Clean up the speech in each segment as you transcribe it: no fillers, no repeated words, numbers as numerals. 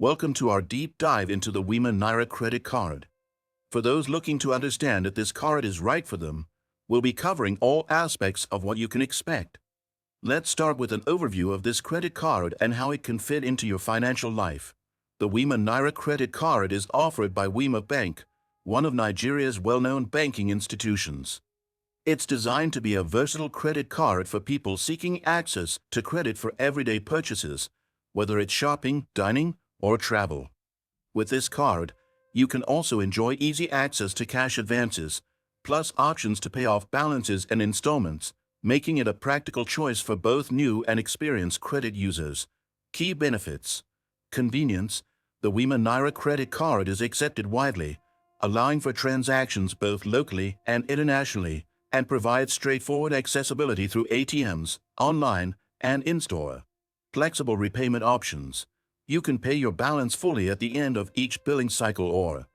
Welcome to our deep dive into the Wema Naira Credit Card. For those looking to understand if this card is right for them, we'll be covering all aspects of what you can expect. Let's start with an overview of this credit card and how it can fit into your financial life. The Wema Naira Credit Card is offered by Wema Bank, one of Nigeria's well-known banking institutions. It's designed to be a versatile credit card for people seeking access to credit for everyday purchases, whether it's shopping, dining, or travel. With this card, you can also enjoy easy access to cash advances, plus options to pay off balances and installments, making it a practical choice for both new and experienced credit users. Key benefits: convenience. The Wema Naira Credit Card is accepted widely, allowing for transactions both locally and internationally, and provides straightforward accessibility through ATMs, online, and in-store. Flexible repayment options. You can pay your balance fully at the end of each billing cycle or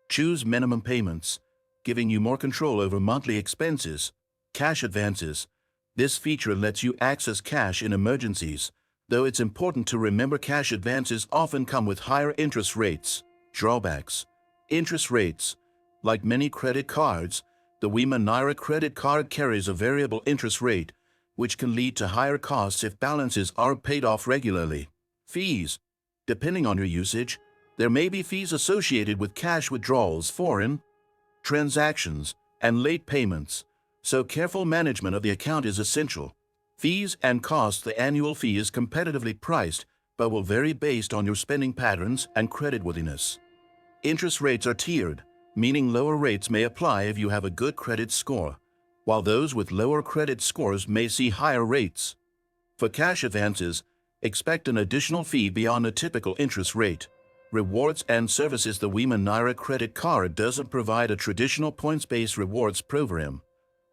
choose minimum payments, giving you more control over monthly expenses. Cash advances. This feature lets you access cash in emergencies, though it's important to remember cash advances often come with higher interest rates. Drawbacks. Interest rates. Like many credit cards, the Wema Naira Credit Card carries a variable interest rate, which can lead to higher costs if balances aren't paid off regularly. Fees. Depending on your usage, there may be fees associated with cash withdrawals, foreign transactions, and late payments, so careful management of the account is essential. Fees and costs. The annual fee is competitively priced, but will vary based on your spending patterns and creditworthiness. Interest rates are tiered, meaning lower rates may apply if you have a good credit score, while those with lower credit scores may see higher rates. For cash advances, expect an additional fee beyond a typical interest rate. Rewards and services. The Wema Naira Credit Card doesn't provide a traditional points-based rewards program,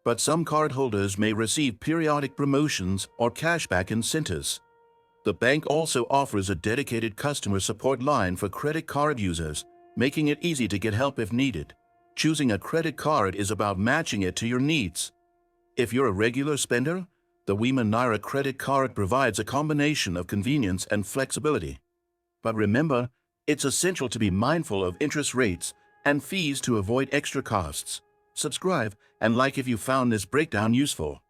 but some cardholders may receive periodic promotions or cashback incentives. The bank also offers a dedicated customer support line for credit card users, making it easy to get help if needed. Choosing a credit card is about matching it to your needs. If you're a regular spender, the Wema Naira Credit Card provides a combination of convenience and flexibility. But remember, it's essential to be mindful of interest rates and fees to avoid extra costs. Subscribe and like if you found this breakdown useful.